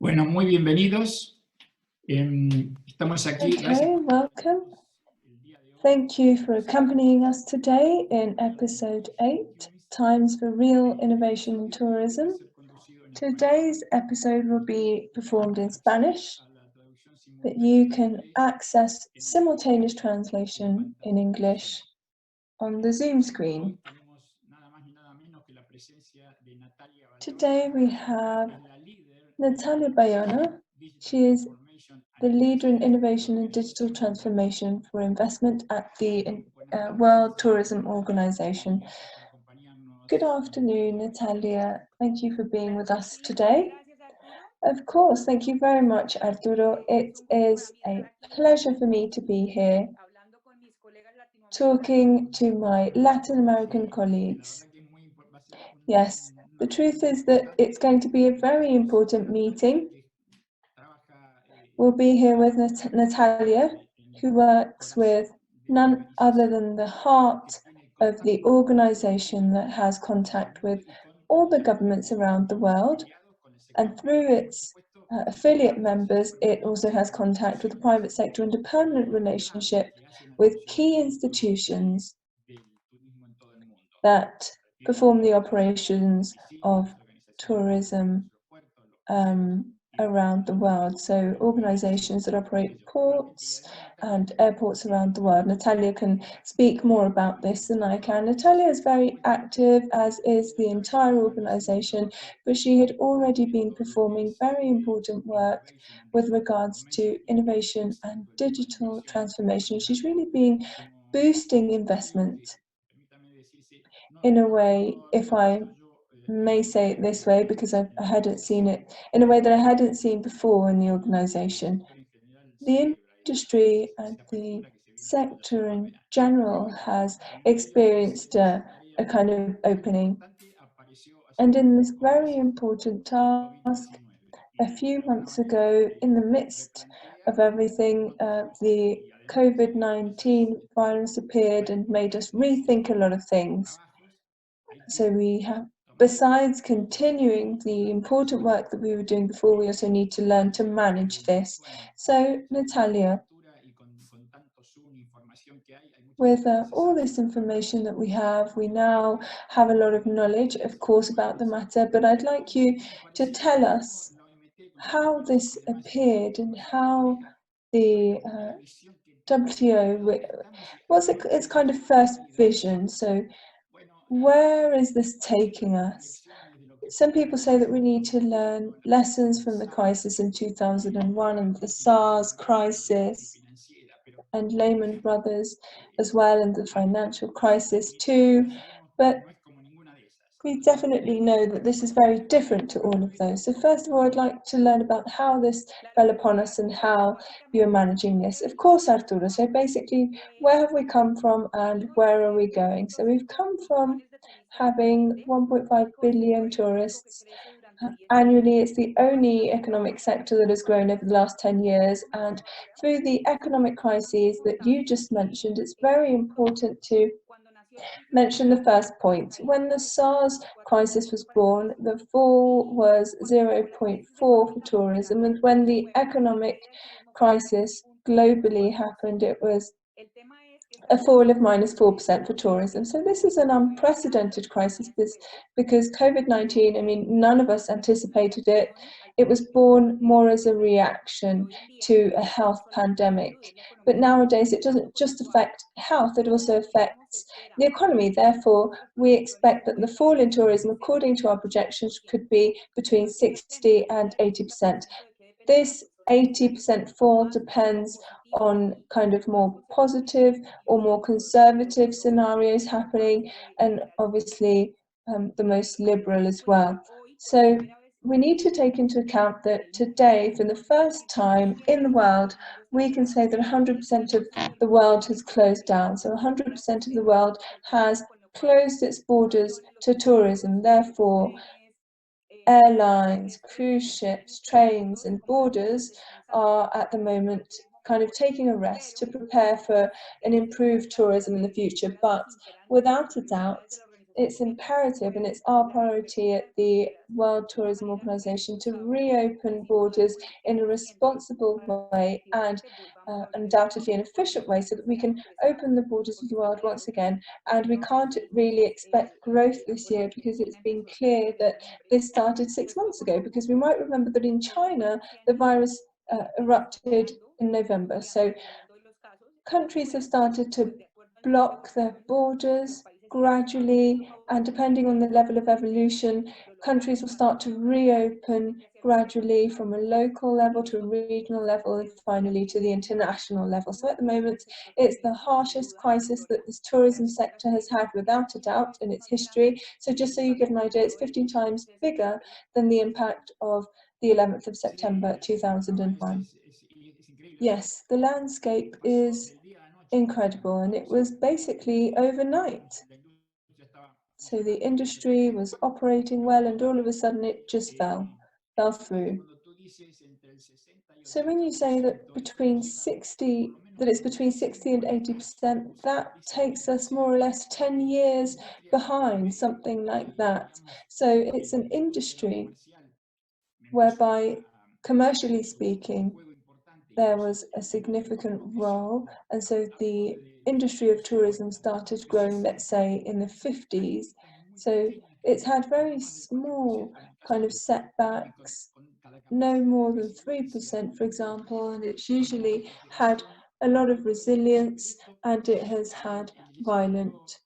Bueno, muy bienvenidos. Estamos aquí. Okay, welcome. Thank you for accompanying us today in episode 8, Times for Real Innovation in Tourism. Today's episode will be performed in Spanish, but you can access simultaneous translation in English on the Zoom screen. Today we have Natalia Bayona. She is the leader in innovation and digital transformation for investment at the World Tourism Organization. Good afternoon, Natalia. Thank you for being with us today. Of course, thank you very much, Arturo. It is a pleasure for me to be here talking to my Latin American colleagues. Yes, the truth is that it's going to be a very important meeting. We'll be here with Natalia, who works with none other than the heart of the organization that has contact with all the governments around the world. And through its affiliate members, it also has contact with the private sector and a permanent relationship with key institutions that perform the operations of tourism around the world. So organizations that operate ports and airports around the world. Natalia can speak more about this than I can. Natalia is very active, as is the entire organization, but she had already been performing very important work with regards to innovation and digital transformation. She's really been boosting investment in a way, if I may say it this way, because I hadn't seen it in a way that I hadn't seen before in the organization. The industry and the sector in general has experienced a kind of opening. And in this very important task, a few months ago, in the midst of everything, the COVID-19 virus appeared and made us rethink a lot of things. So we have, besides continuing the important work that we were doing before, we also need to learn to manage this. So, Natalia, with all this information that we now have a lot of knowledge, of course, about the matter, but I'd like you to tell us how this appeared and how the WTO was its kind of first vision. So where is this taking us? Some people say that we need to learn lessons from the crisis in 2001 and the SARS crisis and Lehman Brothers as well, and the financial crisis too. But we definitely know that this is very different to all of those. So first of all, I'd like to learn about how this fell upon us and how you're managing this. Of course, Arturo, so basically, where have we come from and where are we going? So we've come from having 1.5 billion tourists annually. It's the only economic sector that has grown over the last 10 years. And through the economic crises that you just mentioned, it's very important to mention the first point. When the SARS crisis was born, the fall was 0.4 for tourism, and when the economic crisis globally happened, it was a fall of -4% for tourism. So this is an unprecedented crisis because COVID-19, I mean, none of us anticipated it. It was born more as a reaction to a health pandemic. But nowadays, it doesn't just affect health, it also affects the economy. Therefore, we expect that the fall in tourism, according to our projections, could be between 60 and 80%. This 80% fall depends on kind of more positive or more conservative scenarios happening, and obviously the most liberal as well. So we need to take into account that today, for the first time in the world, we can say that 100% of the world has closed down. So 100% of the world has closed its borders to tourism. Therefore, airlines, cruise ships, trains, and borders are at the moment kind of taking a rest to prepare for an improved tourism in the future. But without a doubt, it's imperative and it's our priority at the World Tourism Organization to reopen borders in a responsible way and undoubtedly an efficient way so that we can open the borders of the world once again. And we can't really expect growth this year because it's been clear that this started 6 months ago, because we might remember that in China the virus erupted in November. So countries have started to block their borders gradually, and depending on the level of evolution, countries will start to reopen gradually from a local level to a regional level and finally to the international level. So at the moment, it's the harshest crisis that this tourism sector has had without a doubt in its history. So just so you get an idea, it's 15 times bigger than the impact of the 11th of September 2001. Yes, the landscape is incredible, and it was basically overnight. So the industry was operating well, and all of a sudden it just fell through. So when you say that it's between 60 and 80%, that takes us more or less 10 years behind, something like that. So it's an industry whereby, commercially speaking, there was a significant role, and so the industry of tourism started growing, let's say, in the 50s. So it's had very small kind of setbacks, no more than 3%, for example, and it's usually had a lot of resilience, and it has had violent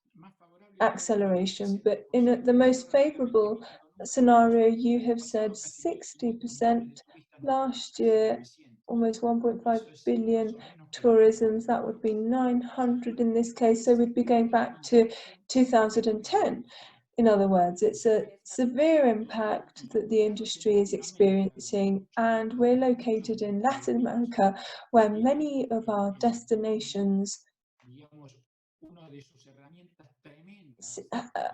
acceleration. But in the most favorable scenario, you have said 60% last year, almost 1.5 billion tourisms. That would be 900 in this case. So we'd be going back to 2010. In other words, it's a severe impact that the industry is experiencing, and we're located in Latin America, where many of our destinations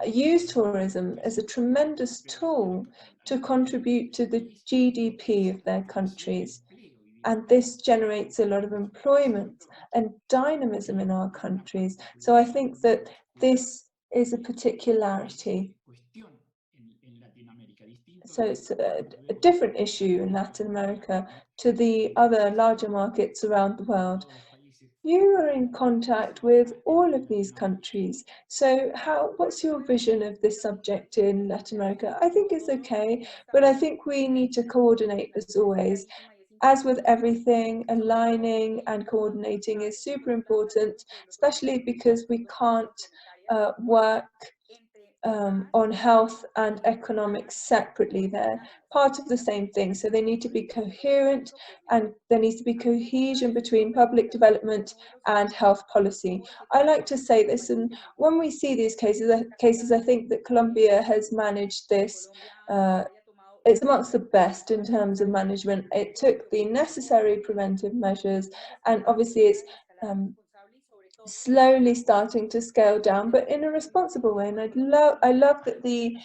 use tourism as a tremendous tool to contribute to the GDP of their countries. And this generates a lot of employment and dynamism in our countries. So I think that this is a particularity. So it's a different issue in Latin America to the other larger markets around the world. You are in contact with all of these countries. So what's your vision of this subject in Latin America? I think it's okay, but I think we need to coordinate as always. As with everything, aligning and coordinating is super important, especially because we can't work on health and economics separately. They're part of the same thing, so they need to be coherent, and there needs to be cohesion between public development and health policy. I like to say this, and when we see these cases, I think that Colombia has managed this. It's amongst the best in terms of management. It took the necessary preventive measures, and obviously it's slowly starting to scale down, but in a responsible way. And I love that the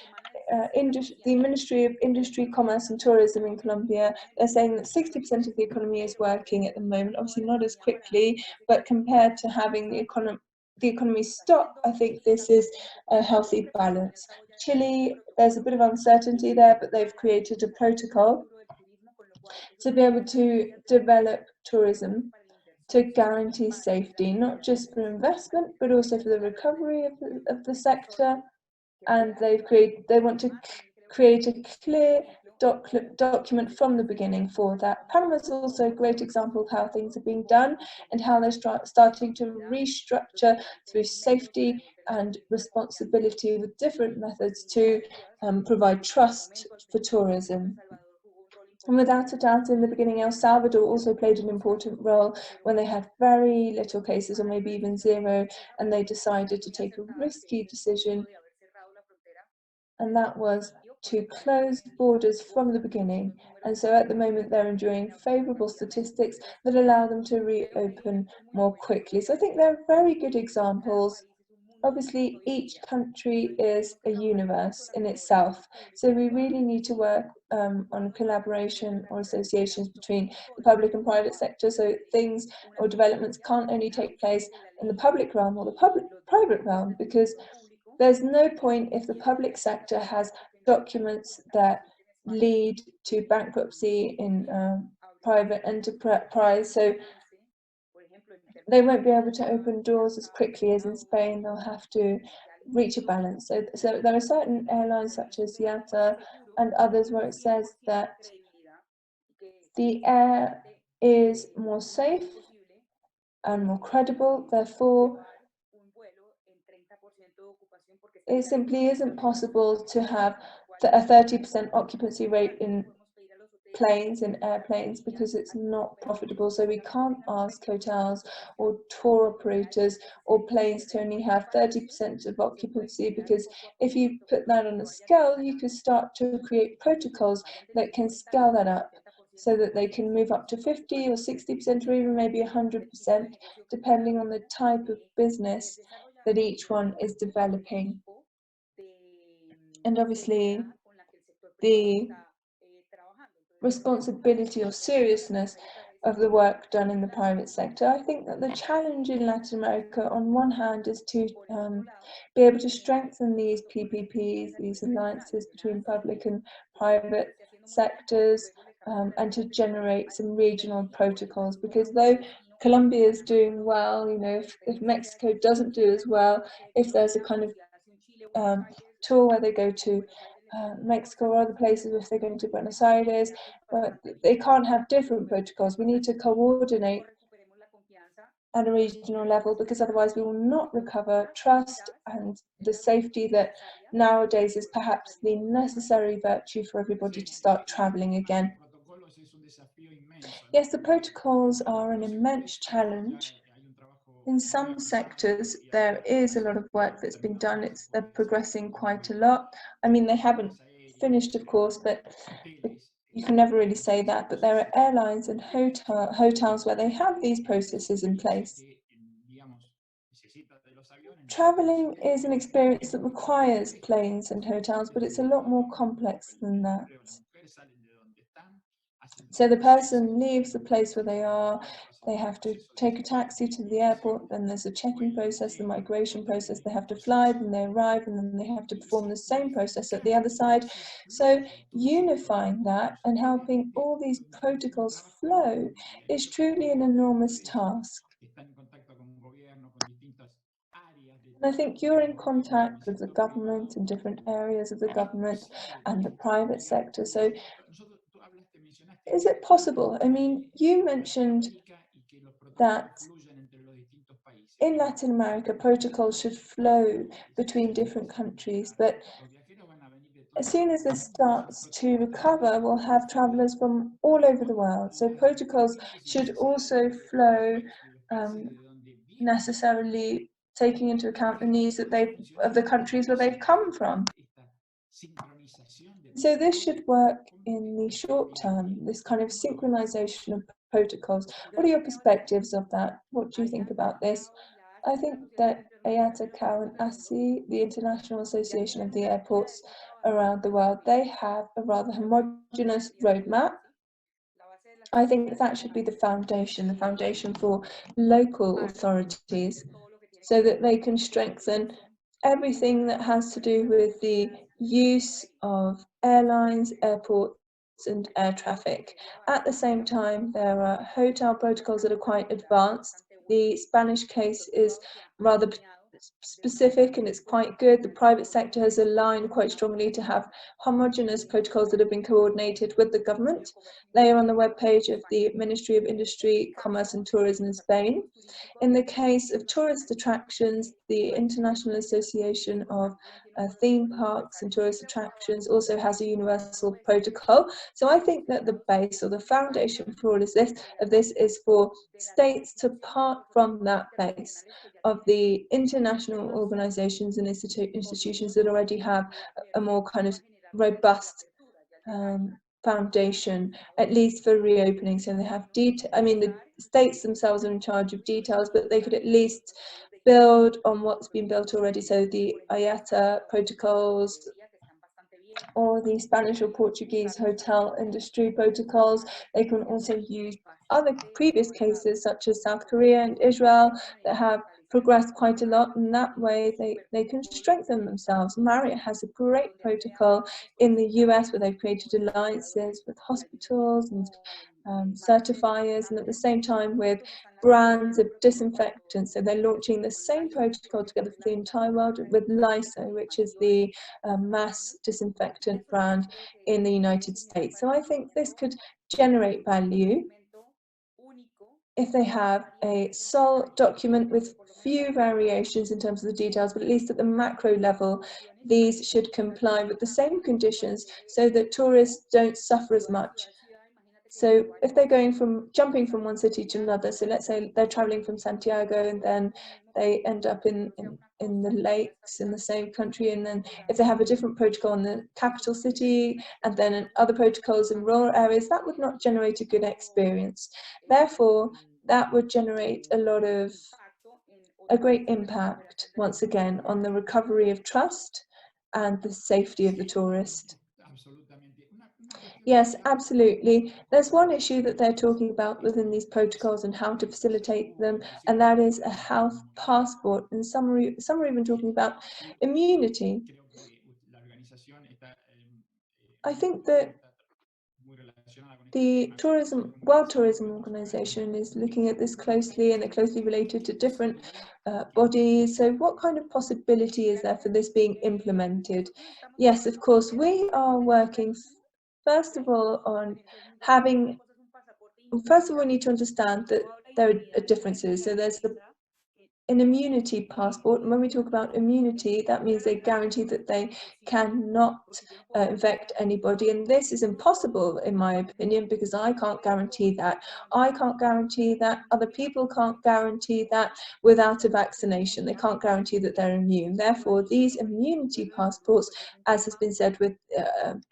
Ministry of Industry, Commerce and Tourism in Colombia, they're saying that 60% of the economy is working at the moment. Obviously not as quickly, but compared to having the economy stop, I think this is a healthy balance. Chile, there's a bit of uncertainty there, but they've created a protocol to be able to develop tourism to guarantee safety, not just for investment, but also for the recovery of the sector. And they want to create a clear document from the beginning for that. Panama is also a great example of how things are being done and how they're starting to restructure through safety and responsibility with different methods to provide trust for tourism. And without a doubt, in the beginning, El Salvador also played an important role when they had very little cases, or maybe even zero, and they decided to take a risky decision, and that was to close borders from the beginning. And so at the moment, they're enjoying favourable statistics that allow them to reopen more quickly. So I think they're very good examples. Obviously, each country is a universe in itself, so we really need to work on collaboration or associations between the public and private sector, so things or developments can't only take place in the public realm or the private realm, because there's no point if the public sector has documents that lead to bankruptcy in private enterprise, so they won't be able to open doors as quickly as in Spain. They'll have to reach a balance. So there are certain airlines such as IATA and others where it says that the air is more safe and more credible, therefore it simply isn't possible to have a 30% occupancy rate in planes and airplanes because it's not profitable. So we can't ask hotels or tour operators or planes to only have 30% of occupancy, because if you put that on a scale, you could start to create protocols that can scale that up so that they can move up to 50 or 60% or even maybe 100%, depending on the type of business that each one is developing. And obviously, the responsibility or seriousness of the work done in the private sector. I think that the challenge in Latin America, on one hand, is to be able to strengthen these PPPs, these alliances between public and private sectors, and to generate some regional protocols, because though Colombia is doing well, you know, if Mexico doesn't do as well, if there's a kind of tour where they go to Mexico or other places, if they're going to Buenos Aires, but they can't have different protocols. We need to coordinate at a regional level, because otherwise we will not recover trust and the safety that nowadays is perhaps the necessary virtue for everybody to start traveling again. Yes, the protocols are an immense challenge. In some sectors, there is a lot of work that's been done. They're progressing quite a lot. I mean, they haven't finished, of course, but you can never really say that. But there are airlines and hotels where they have these processes in place. Traveling is an experience that requires planes and hotels, but it's a lot more complex than that. So the person leaves the place where they are, they have to take a taxi to the airport, then there's a check-in process, the migration process, they have to fly, then they arrive, and then they have to perform the same process at the other side. So unifying that and helping all these protocols flow is truly an enormous task. And I think you're in contact with the government and different areas of the government and the private sector. So is it possible? I mean, you mentioned that in Latin America, protocols should flow between different countries, but as soon as this starts to recover, we'll have travelers from all over the world. So protocols should also flow necessarily taking into account the needs of the countries where they've come from. So this should work in the short term, this kind of synchronization of protocols. What are your perspectives of that? What do you think about this? I think that IATA, CAO and ASI, the International Association of the Airports around the world, they have a rather homogeneous roadmap. I think that should be the foundation for local authorities, so that they can strengthen everything that has to do with the use of airlines, airports, and air traffic. At the same time, there are hotel protocols that are quite advanced. The Spanish case is rather specific and it's quite good. The private sector has aligned quite strongly to have homogeneous protocols that have been coordinated with the government. They are on the webpage of the Ministry of Industry, Commerce and Tourism in Spain. In the case of tourist attractions, the International Association of Theme Parks and Tourist Attractions also has a universal protocol. So I think that the base or the foundation for all of this is for states to part from that base of the international organizations and institutions that already have a more kind of robust foundation, at least for reopening. So they have the states themselves are in charge of details, but they could at least build on what's been built already. So the IATA protocols or the Spanish or Portuguese hotel industry protocols. They can also use other previous cases such as South Korea and Israel that have progressed quite a lot, and that way they can strengthen themselves. Marriott has a great protocol in the US where they've created alliances with hospitals and certifiers, and at the same time with brands of disinfectants. So they're launching the same protocol together for the entire world with Lyso, which is the mass disinfectant brand in the United States. So I think this could generate value if they have a sole document with few variations in terms of the details, but at least at the macro level, these should comply with the same conditions so that tourists don't suffer as much. So if they're jumping from one city to another, so let's say they're traveling from Santiago and then they end up in the lakes in the same country, and then if they have a different protocol in the capital city and then in other protocols in rural areas, that would not generate a good experience. Therefore, that would generate a great impact, once again, on the recovery of trust and the safety of the tourist. Yes, absolutely. There's one issue that they're talking about within these protocols and how to facilitate them, and that is a health passport. And some are even talking about immunity. I think that the World Tourism Organization is looking at this closely, and they're closely related to different bodies. So what kind of possibility is there for this being implemented? Yes, of course, we are working first of all on having, first of all, we need to understand that there are differences. So there's an immunity passport, and when we talk about immunity, that means they guarantee that they cannot infect anybody, and this is impossible in my opinion, because I can't guarantee that. I can't guarantee that. Other people can't guarantee that without a vaccination. They can't guarantee that they're immune. Therefore, these immunity passports, as has been said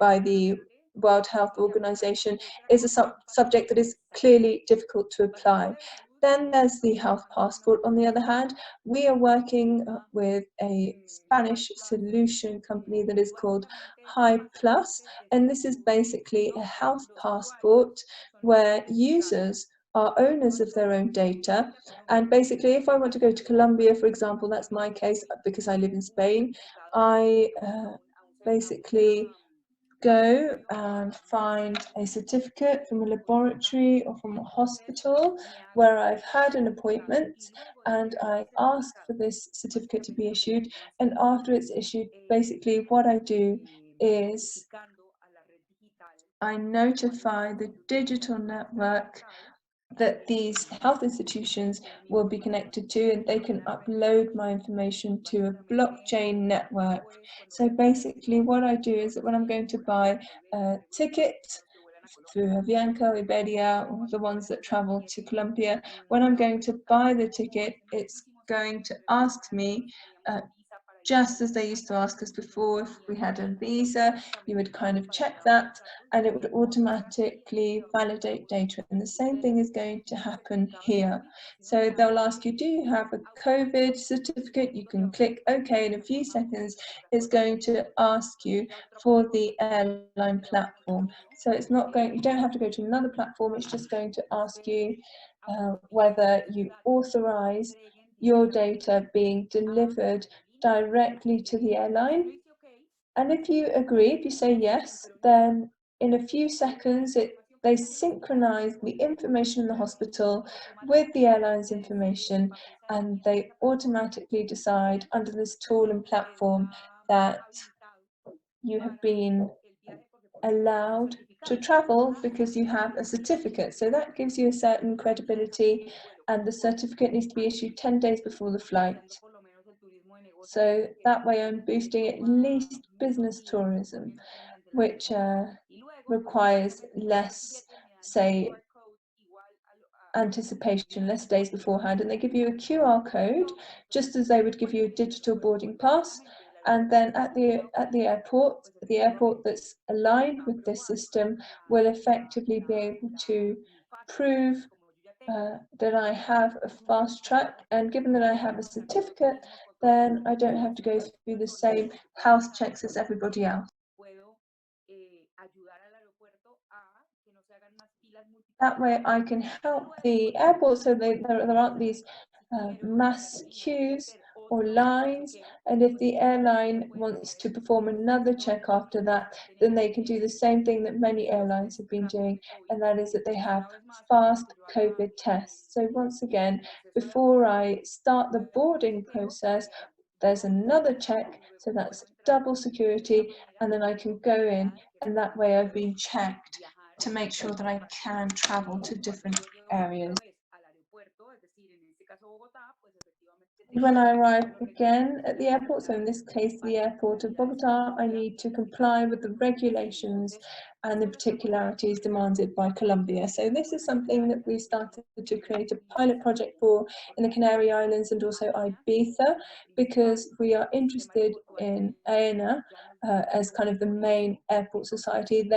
by the World Health Organization, is a subject that is clearly difficult to apply. Then there's the health passport. On the other hand, we are working with a Spanish solution company that is called HiPlus, and this is basically a health passport where users are owners of their own data. And basically, if I want to go to Colombia, for example, that's my case because I live in Spain, I basically go and find a certificate from a laboratory or from a hospital where I've had an appointment, and I ask for this certificate to be issued. And after it's issued, basically what I do is I notify the digital network that these health institutions will be connected to, and they can upload my information to a blockchain network. So basically what I do is that when I'm going to buy a ticket through Avianca, Iberia, or the ones that travel to Colombia, when I'm going to buy the ticket, it's going to ask me just as they used to ask us before, if we had a visa, you would kind of check that and it would automatically validate data. And the same thing is going to happen here. So they'll ask you, do you have a COVID certificate? You can click OK. In a few seconds, it's going to ask you for the airline platform. So it's not going, you don't have to go to another platform. It's just going to ask you whether you authorize your data being delivered directly to the airline. And if you agree, if you say yes, then in a few seconds they synchronize the information in the hospital with the airline's information, and they automatically decide under this tool and platform that you have been allowed to travel because you have a certificate. So that gives you a certain credibility, and the certificate needs to be issued 10 days before the flight. So that way I'm boosting at least business tourism, which requires less, say, anticipation, less days beforehand. And they give you a QR code, just as they would give you a digital boarding pass. And then at the airport that's aligned with this system will effectively be able to prove that I have a fast track, and given that I have a certificate, then I don't have to go through the same health checks as everybody else. that way I can help the airport so there aren't these mass queues or lines, and if the airline wants to perform another check after that, then they can do the same thing that many airlines have been doing, and that is that they have fast COVID tests. So once again, before I start the boarding process, there's another check, so that's double security, and then I can go in, and that way I've been checked to make sure that I can travel to different areas. When I arrive again at the airport, so in this case the airport of Bogota, I need to comply with the regulations and the particularities demanded by Colombia. So this is something that we started to create a pilot project for in the Canary Islands and also Ibiza, because we are interested in Bayona as kind of the main airport society.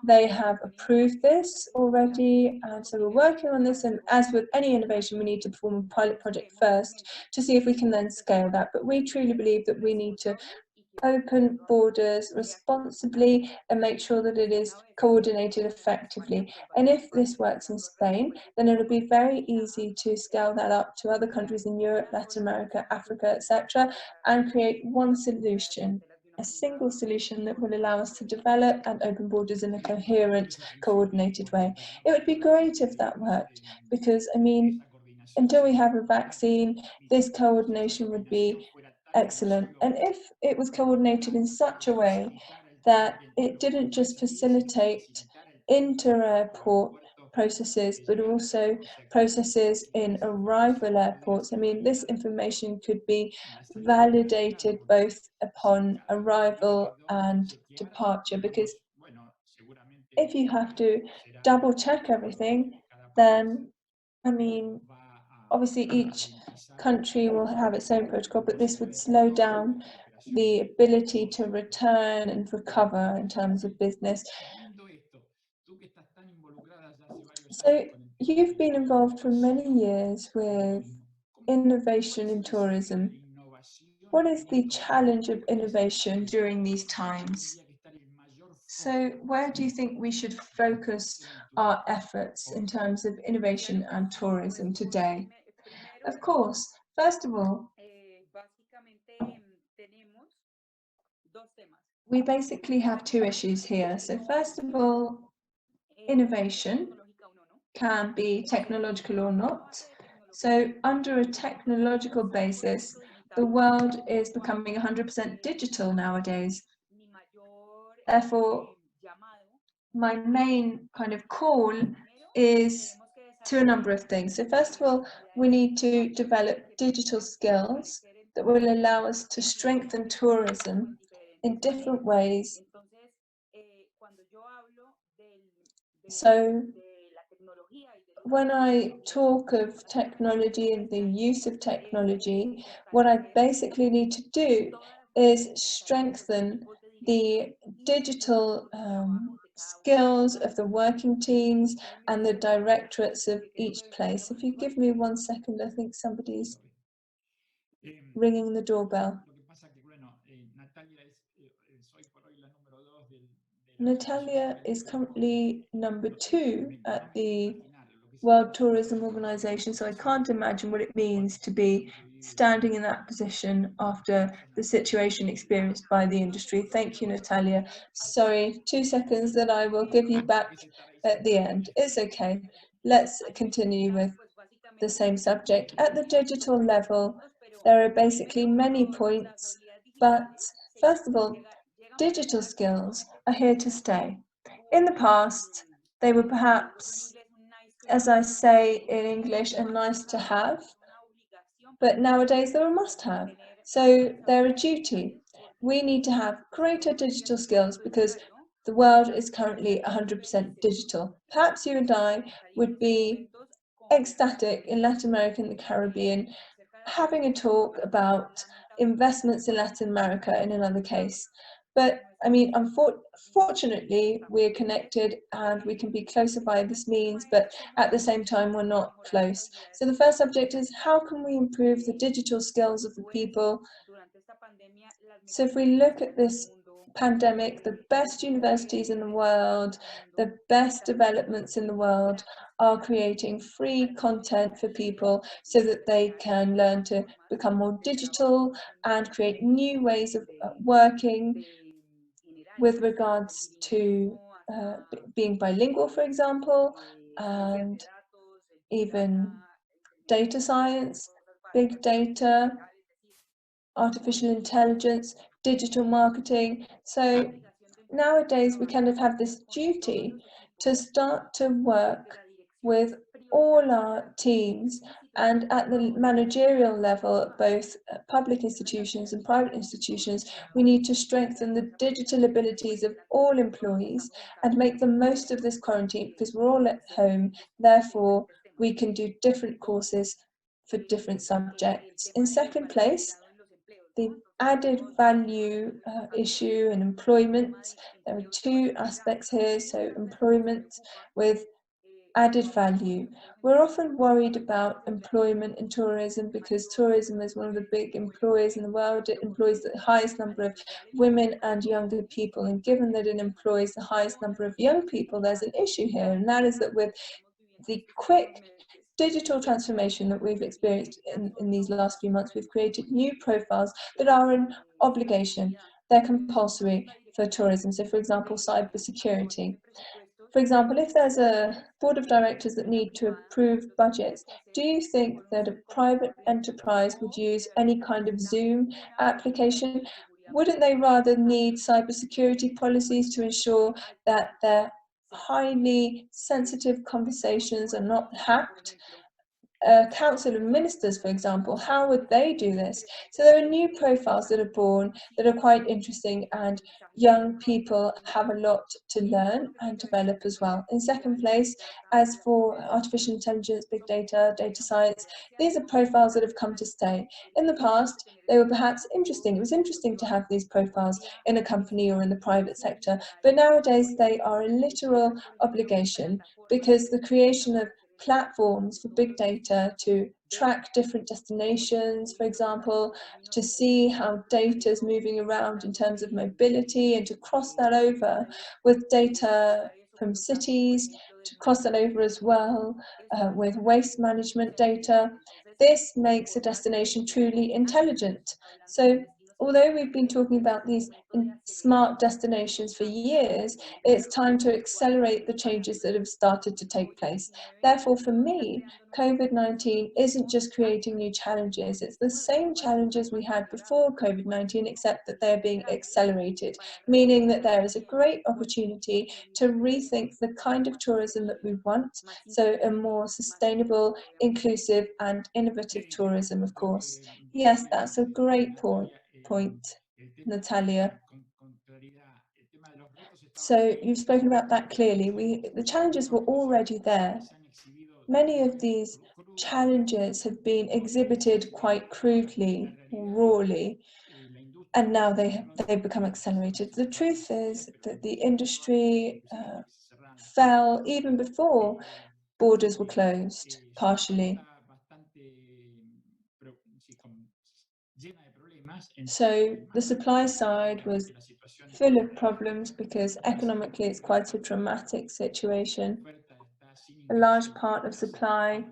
They have approved this already, and so we're working on this, and as with any innovation, we need to perform a pilot project first to see if we can then scale that. But we truly believe that we need to open borders responsibly and make sure that it is coordinated effectively. And if this works in Spain, then it'll be very easy to scale that up to other countries in Europe, Latin America, Africa, etc., and create one solution, a single solution that will allow us to develop and open borders in a coherent, coordinated way. It would be great if that worked, because, I mean, until we have a vaccine, this coordination would be excellent. And if it was coordinated in such a way that it didn't just facilitate inter-airport processes, but also processes in arrival airports, I mean, this information could be validated both upon arrival and departure, because if you have to double check everything, then, I mean, obviously each country will have its own protocol, but this would slow down the ability to return and recover in terms of business. So you've been involved for many years with innovation in tourism. What is the challenge of innovation during these times? So where do you think we should focus our efforts in terms of innovation and tourism today? Of course, first of all, we basically have two issues here. So first of all, innovation can be technological or not. So under a technological basis, the world is becoming 100% digital nowadays. Therefore, my main kind of call is to a number of things. So first of all, we need to develop digital skills that will allow us to strengthen tourism in different ways. So when I talk of technology and the use of technology, what I basically need to do is strengthen the digital skills of the working teams and the directorates of each place. If you give me 1 second, I think somebody's ringing the doorbell. Natalia is currently number 2 at the World Tourism Organization, so I can't imagine what it means to be standing in that position after the situation experienced by the industry. Thank you, Natalia. Sorry, 2 seconds that I will give you back at the end. It's okay. Let's continue with the same subject. At the digital level, there are basically many points, but first of all, digital skills are here to stay. In the past, they were perhaps, as I say in English, a nice to have, but nowadays they're a must have. So they're a duty. We need to have greater digital skills because the world is currently 100% digital. Perhaps you and I would be ecstatic in Latin America and the Caribbean having a talk about investments in Latin America in another case. But I mean, unfortunately, we're connected and we can be closer by this means, but at the same time, we're not close. So the first subject is how can we improve the digital skills of the people? So if we look at this pandemic, the best universities in the world, the best developments in the world are creating free content for people so that they can learn to become more digital and create new ways of working with regards to being bilingual, for example, and even data science, big data, artificial intelligence, digital marketing. So nowadays we kind of have this duty to start to work with all our teams, and at the managerial level at both public institutions and private institutions, we need to strengthen the digital abilities of all employees and make the most of this quarantine, because we're all at home, therefore we can do different courses for different subjects. In second place, the added value issue and employment. There are two aspects here. So employment with added value. We're often worried about employment in tourism because tourism is one of the big employers in the world. It employs the highest number of women and younger people. And given that it employs the highest number of young people, there's an issue here. And that is that with the quick digital transformation that we've experienced in these last few months, we've created new profiles that are an obligation. They're compulsory for tourism. So for example, cybersecurity. For example, if there's a board of directors that need to approve budgets, do you think that a private enterprise would use any kind of Zoom application? Wouldn't they rather need cybersecurity policies to ensure that their highly sensitive conversations are not hacked? A council of ministers, for example, how would they do this? So there are new profiles that are born that are quite interesting, and young people have a lot to learn and develop as well. In second place, as for artificial intelligence, big data, data science, these are profiles that have come to stay. In the past, they were perhaps interesting. It was interesting to have these profiles in a company or in the private sector, but nowadays they are a literal obligation, because the creation of platforms for big data to track different destinations, for example, to see how data is moving around in terms of mobility, and to cross that over with data from cities, to cross that over as well with waste management data. This makes a destination truly intelligent. So although we've been talking about these smart destinations for years, it's time to accelerate the changes that have started to take place. Therefore, for me, COVID-19 isn't just creating new challenges, it's the same challenges we had before COVID-19, except that they're being accelerated, meaning that there is a great opportunity to rethink the kind of tourism that we want, so a more sustainable, inclusive and innovative tourism, of course. Yes, that's a great point, Natalia. So you've spoken about that clearly. The challenges were already there. Many of these challenges have been exhibited quite crudely, rawly, and now they've become accelerated. The truth is that the industry fell even before borders were closed, partially. So the supply side was full of problems because economically it's quite a dramatic situation. A large part of supply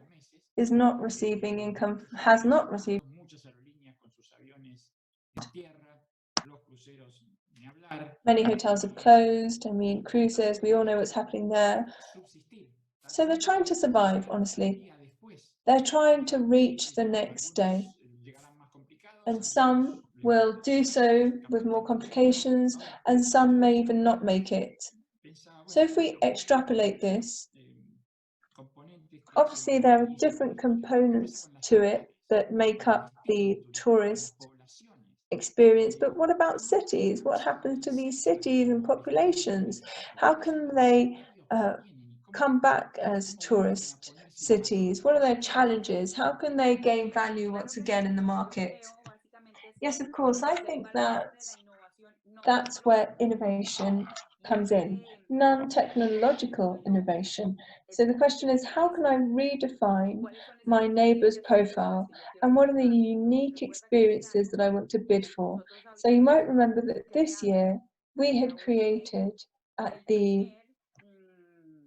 is not receiving income, has not received. Many hotels have closed. I mean, cruises, we all know what's happening there. So they're trying to survive, honestly. They're trying to reach the next day. And some will do so with more complications, and some may even not make it. So if we extrapolate this, obviously there are different components to it that make up the tourist experience, but what about cities? What happens to these cities and populations? How can they come back as tourist cities? What are their challenges? How can they gain value once again in the market? Yes, of course, I think that's where innovation comes in, non-technological innovation. So the question is, how can I redefine my neighbour's profile, and what are the unique experiences that I want to bid for? So you might remember that this year we had created at the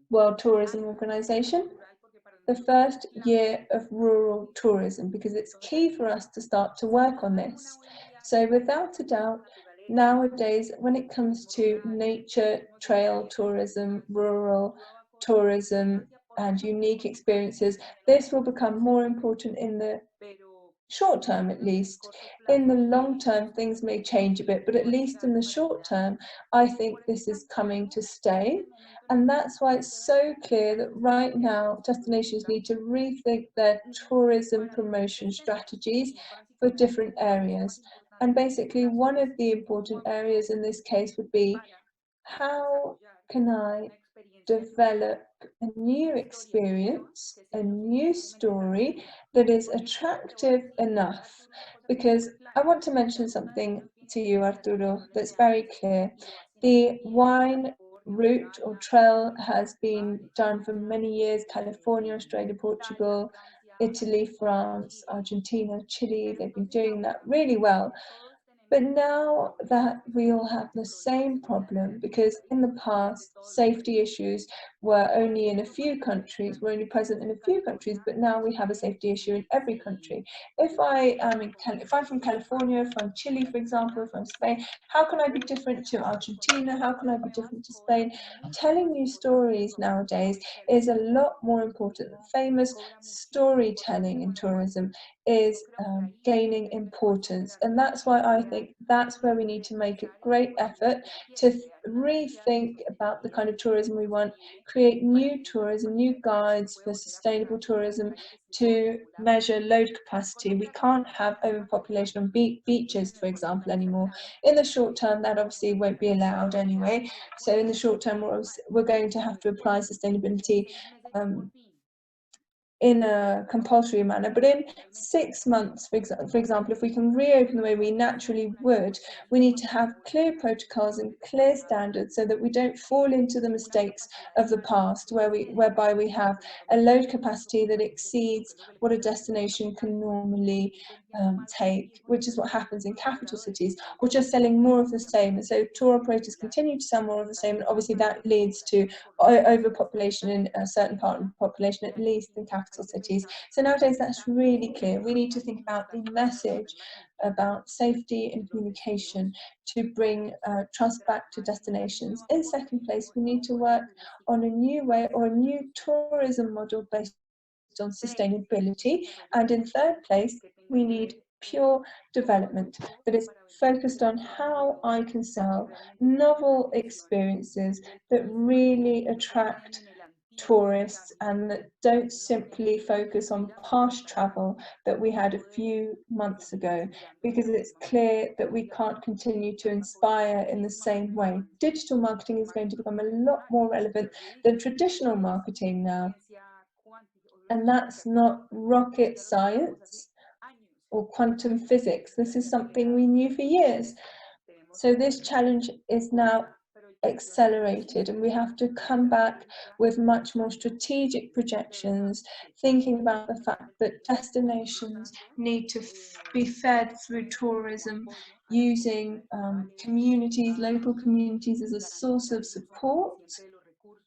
World Tourism Organization the first year of rural tourism, because it's key for us to start to work on this. So without a doubt, nowadays, when it comes to nature, trail tourism, rural tourism, and unique experiences, this will become more important in the short term, at least. In the long term, things may change a bit, but at least in the short term, I think this is coming to stay. And that's why it's so clear that right now, destinations need to rethink their tourism promotion strategies for different areas. And basically, one of the important areas in this case would be, how can I develop a new experience, a new story that is attractive enough? Because I want to mention something to you, Arturo, that's very clear. The wine route or trail has been done for many years: California, Australia, Portugal, Italy, France, Argentina, Chile. They've been doing that really well. But now that we all have the same problem, because in the past, safety issues were only in a few countries, were only present in a few countries, but now we have a safety issue in every country. If I'm from California, from Chile, for example, from Spain, how can I be different to Argentina? How can I be different to Spain? Telling new stories nowadays is a lot more important. Famous storytelling in tourism is gaining importance, and that's why I think that's where we need to make a great effort to rethink about the kind of tourism we want, create new tourism, new guides for sustainable tourism to measure load capacity. We can't have overpopulation on beaches, for example, anymore. In the short term, that obviously won't be allowed anyway. So in the short term, we're going to have to apply sustainability in a compulsory manner. But in 6 months, for example, if we can reopen the way we naturally would, we need to have clear protocols and clear standards so that we don't fall into the mistakes of the past, whereby we have a load capacity that exceeds what a destination can normally take, which is what happens in capital cities, which are selling more of the same. And so tour operators continue to sell more of the same, and obviously that leads to overpopulation in a certain part of the population, at least in capital cities. So nowadays that's really clear. We need to think about the message about safety and communication to bring trust back to destinations. In second place, we need to work on a new way or a new tourism model based on sustainability. And in third place, we need pure development that is focused on how I can sell novel experiences that really attract tourists and that don't simply focus on past travel that we had a few months ago, because it's clear that we can't continue to inspire in the same way. Digital marketing is going to become a lot more relevant than traditional marketing now. And that's not rocket science or quantum physics. This is something we knew for years. So this challenge is now accelerated, and we have to come back with much more strategic projections, thinking about the fact that destinations need to be fed through tourism, using communities, local communities, as a source of support,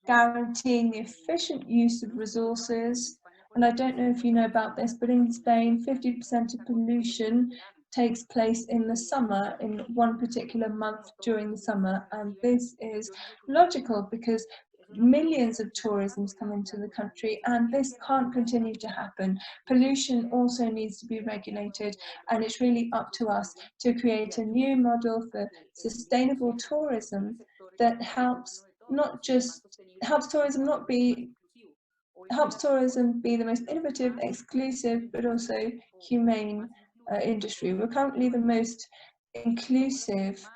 guaranteeing the efficient use of resources. And I don't know if you know about this, but in Spain, 50% of pollution takes place in the summer, in one particular month during the summer. And this is logical because millions of tourisms come into the country, and this can't continue to happen. Pollution also needs to be regulated, and it's really up to us to create a new model for sustainable tourism that helps tourism be the most innovative, exclusive, but also humane industry. We're currently the most inclusive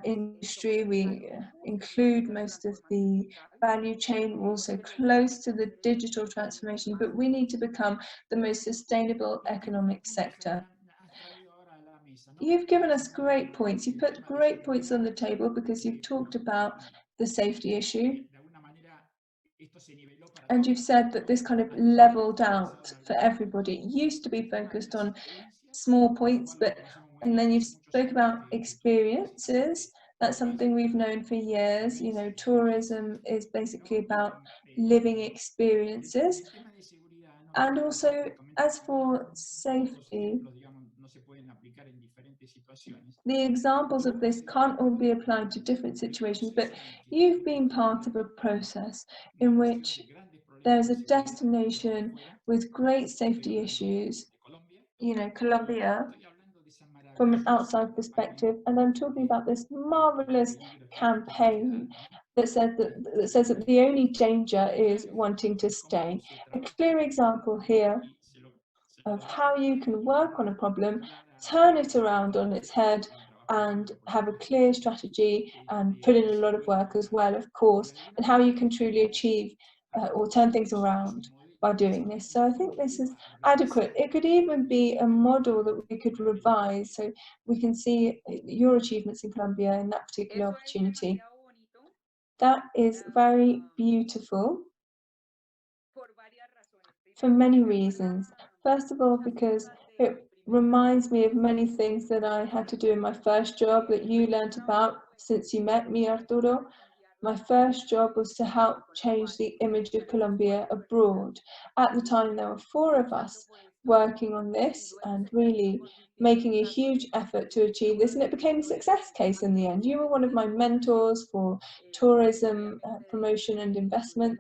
industry. We include most of the value chain. We're also close to the digital transformation, but we need to become the most sustainable economic sector. You've given us great points. You've put great points on the table because you've talked about the safety issue. And you've said that this kind of leveled out for everybody. It used to be focused on small points, and then you spoke about experiences That's something we've known for years. You know, tourism is basically about living experiences. And also, as for safety, the examples of this can't all be applied to different situations, but you've been part of a process in which there's a destination with great safety issues, you know, Colombia, from an outside perspective, and I'm talking about this marvelous campaign that says that the only danger is wanting to stay. A clear example here of how you can work on a problem, turn it around on its head, and have a clear strategy and put in a lot of work as well, of course, and how you can truly achieve or turn things around by doing this. So I think this is adequate. It could even be a model that we could revise so we can see your achievements in Colombia in that particular opportunity. That is very beautiful for many reasons. First of all, because it reminds me of many things that I had to do in my first job that you learnt about since you met me, Arturo. My first job was to help change the image of Colombia abroad. At the time, there were 4 of us working on this and really making a huge effort to achieve this, and it became a success case in the end. You were one of my mentors for tourism promotion and investment,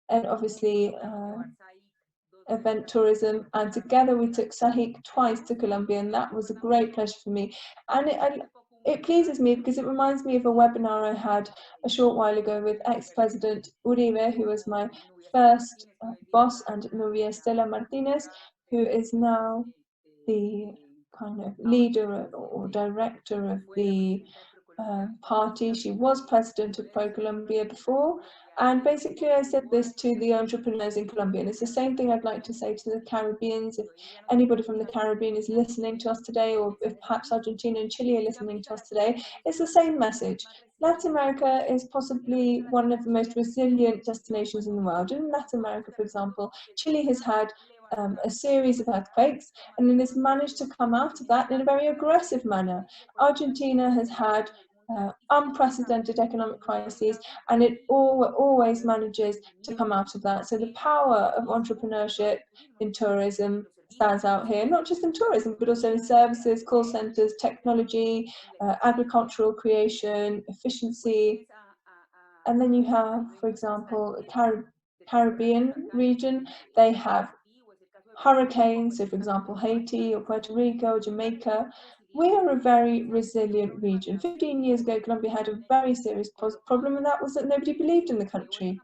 and obviously event tourism, and together we took SAHIC twice to Colombia, and that was a great pleasure for me. And it pleases me because it reminds me of a webinar I had a short while ago with ex-President Uribe, who was my first boss, and Maria Estela Martinez, who is now the kind of leader or director of the party. She was president of Pro Colombia before, and basically I said this to the entrepreneurs in Colombia, and it's the same thing I'd like to say to the Caribbeans. If anybody from the Caribbean is listening to us today, or if perhaps Argentina and Chile are listening to us today, it's the same message. Latin America is possibly one of the most resilient destinations in the world. In Latin America, for example, Chile has had a series of earthquakes, and it has managed to come out of that in a very aggressive manner. Argentina has had unprecedented economic crises, and it always manages to come out of that. So the power of entrepreneurship in tourism stands out here, not just in tourism, but also in services, call centers, technology, agricultural creation, efficiency. And then you have, for example, the Caribbean region. They have hurricanes, so for example, Haiti or Puerto Rico or Jamaica. We are a very resilient region. 15 years ago, Colombia had a very serious problem, and that was that nobody believed in the country.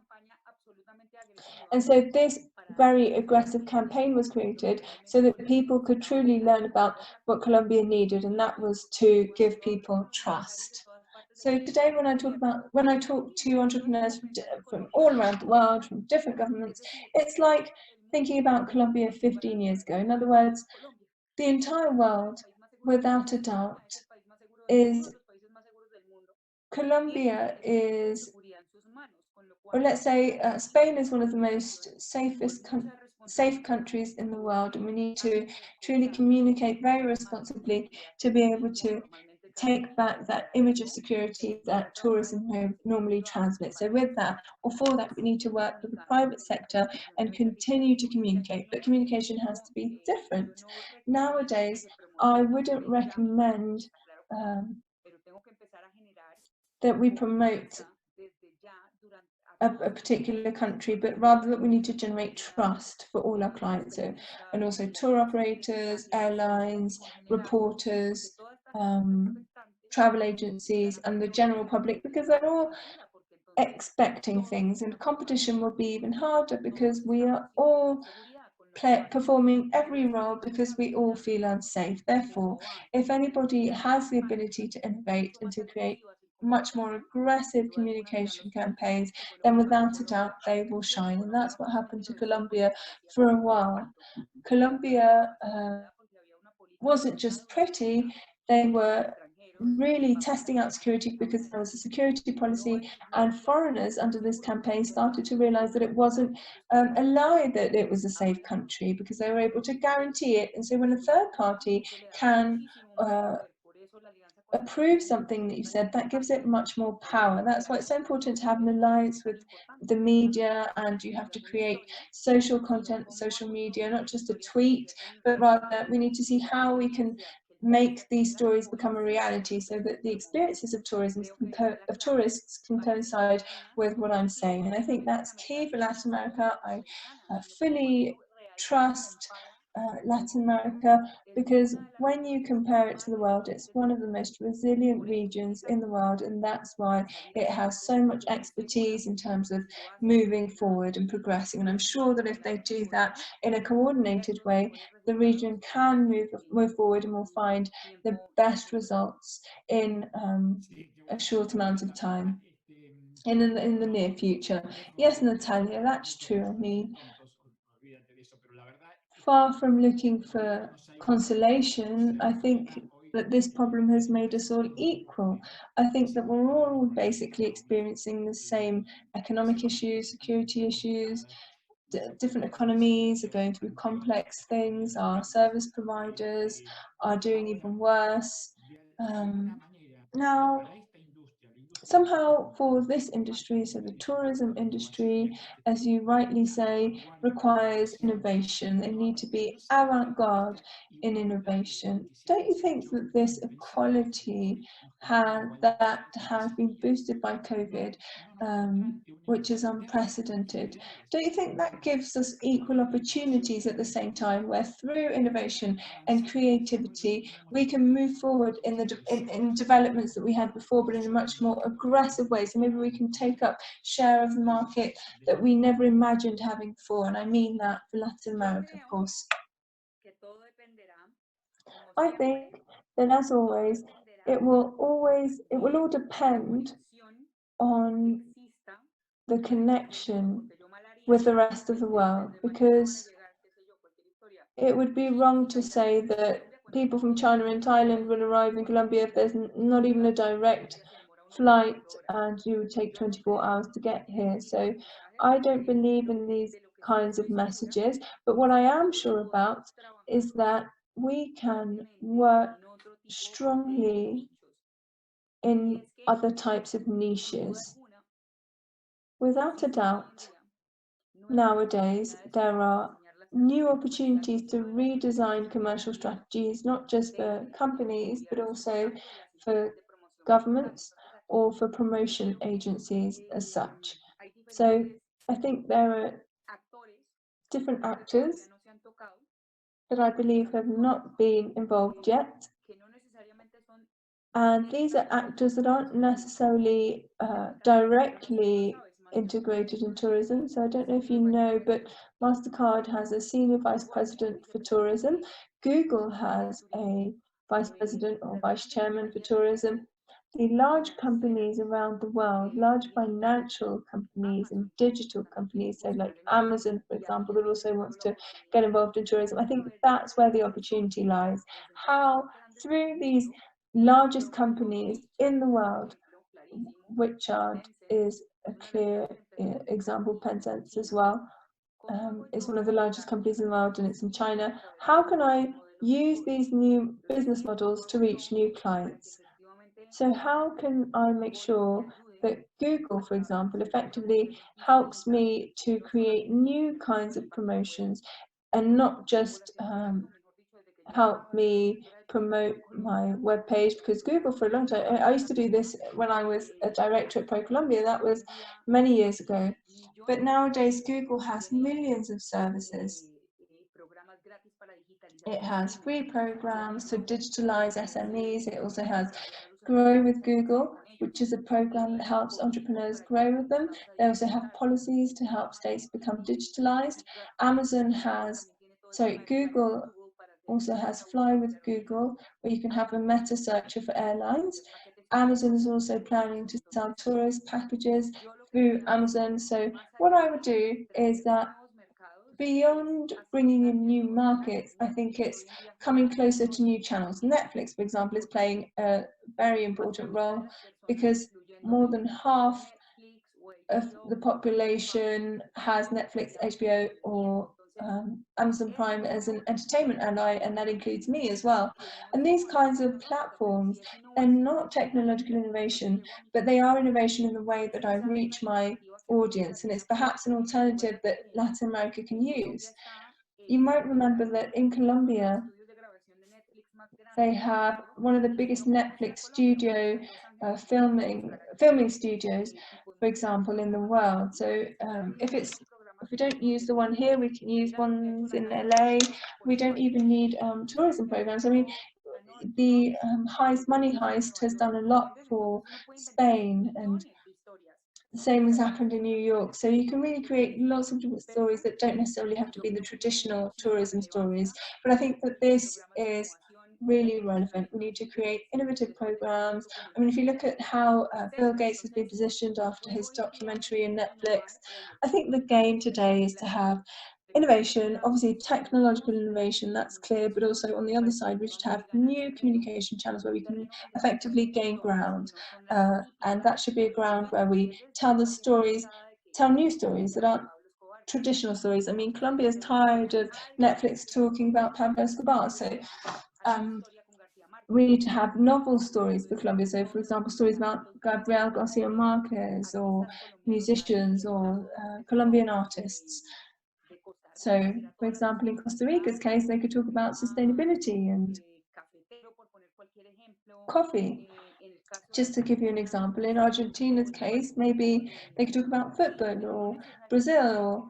And so this very aggressive campaign was created so that people could truly learn about what Colombia needed, and that was to give people trust. So today, when I talk to entrepreneurs from all around the world, from different governments, it's like thinking about Colombia 15 years ago. In other words, the entire world, without a doubt, is Colombia is, or let's say Spain is one of the most safe countries in the world, and we need to truly communicate very responsibly to be able to take back that image of security that tourism normally transmits. So with that, or for that, we need to work with the private sector and continue to communicate, but communication has to be different. Nowadays, I wouldn't recommend that we promote a particular country, but rather that we need to generate trust for all our clients, and also tour operators, airlines, reporters, travel agencies, and the general public, because they're all expecting things, and competition will be even harder because we are all performing every role because we all feel unsafe. Therefore, if anybody has the ability to innovate and to create much more aggressive communication campaigns, then without a doubt they will shine. And that's what happened to Colombia for a while. Colombia wasn't just pretty, they were really testing out security because there was a security policy, and foreigners under this campaign started to realize that it wasn't a lie that it was a safe country, because they were able to guarantee it. And so when a third party can approve something that you said, that gives it much more power. That's why it's so important to have an alliance with the media, and you have to create social content, social media, not just a tweet, but rather we need to see how we can make these stories become a reality so that the experiences of tourists can coincide with what I'm saying. And I think that's key for Latin America. I fully trust Latin America, because when you compare it to the world, it's one of the most resilient regions in the world, and that's why it has so much expertise in terms of moving forward and progressing. And I'm sure that if they do that in a coordinated way, the region can move forward and will find the best results in a short amount of time. In the near future. Yes, Natalia, that's true. I mean, far from looking for consolation, I think that this problem has made us all equal. I think that we're all basically experiencing the same economic issues, security issues. Different economies are going through complex things. Our service providers are doing even worse. Now, somehow for this industry, so the tourism industry, as you rightly say, requires innovation. They need to be avant-garde in innovation. Don't you think that this equality that has been boosted by COVID, which is unprecedented, don't you think that gives us equal opportunities at the same time, where through innovation and creativity we can move forward in developments that we had before, but in a much more aggressive way? So maybe we can take up share of the market that we never imagined having before, and I mean that for Latin America, of course. I think that, as always, it will all depend on the connection with the rest of the world, because it would be wrong to say that people from China and Thailand will arrive in Colombia if there's not even a direct flight and you would take 24 hours to get here. So I don't believe in these kinds of messages, but what I am sure about is that we can work strongly in other types of niches. Without a doubt, nowadays there are new opportunities to redesign commercial strategies, not just for companies, but also for governments or for promotion agencies as such. So I think there are different actors that I believe have not been involved yet. And these are actors that aren't necessarily directly integrated in tourism. So I don't know if you know, but MasterCard has a senior vice president for tourism. Google has a vice president or vice chairman for tourism. The large companies around the world, large financial companies and digital companies, so like Amazon, for example, that also wants to get involved in tourism. I think that's where the opportunity lies. How through these largest companies in the world, Richard is a clear example, Tencent as well, is one of the largest companies in the world, and it's in China. How can I use these new business models to reach new clients? So how can I make sure that Google, for example, effectively helps me to create new kinds of promotions and not just help me promote my webpage? Because Google, for a long time, I used to do this when I was a director at ProColombia, that was many years ago. But nowadays, Google has millions of services. It has free programs to digitalize SMEs. It also has Grow with Google, which is a program that helps entrepreneurs grow with them. They also have policies to help states become digitalized. Google also has Fly with Google, where you can have a meta searcher for airlines. Amazon is also planning to sell tourist packages through Amazon. So what I would do is that beyond bringing in new markets, I think it's coming closer to new channels. Netflix, for example, is playing a very important role, because more than half of the population has Netflix, HBO, or Amazon Prime as an entertainment ally, and that includes me as well. And these kinds of platforms, they're not technological innovation, but they are innovation in the way that I reach my audience, and it's perhaps an alternative that Latin America can use. You might remember that in Colombia, they have one of the biggest Netflix studio filming studios, for example, in the world. So if we don't use the one here, we can use ones in LA. We don't even need tourism programs. I mean, the Money Heist has done a lot for Spain, and the same has happened in New York. So you can really create lots of different stories that don't necessarily have to be the traditional tourism stories. But I think that this is really relevant. We need to create innovative programs. I mean, if you look at how Bill Gates has been positioned after his documentary in Netflix, I think the game today is to have innovation, obviously technological innovation, that's clear, but also on the other side, we should have new communication channels where we can effectively gain ground. And that should be a ground where we tell new stories that aren't traditional stories. I mean, Colombia's tired of Netflix talking about Pablo Escobar, so we need to have novel stories for Colombia. So, for example, stories about García Marquez, or musicians, or Colombian artists. So, for example, in Costa Rica's case, they could talk about sustainability and coffee. Just to give you an example, in Argentina's case, maybe they could talk about football, or Brazil,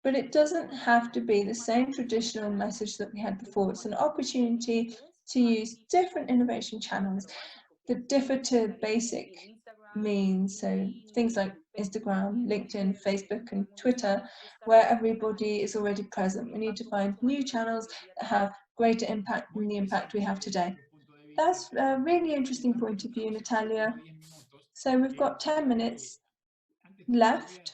but it doesn't have to be the same traditional message that we had before. It's an opportunity to use different innovation channels that differ to basic means. So things like Instagram, LinkedIn, Facebook, and Twitter, where everybody is already present. We need to find new channels that have greater impact than the impact we have today. That's a really interesting point of view, Natalia. So we've got 10 minutes left.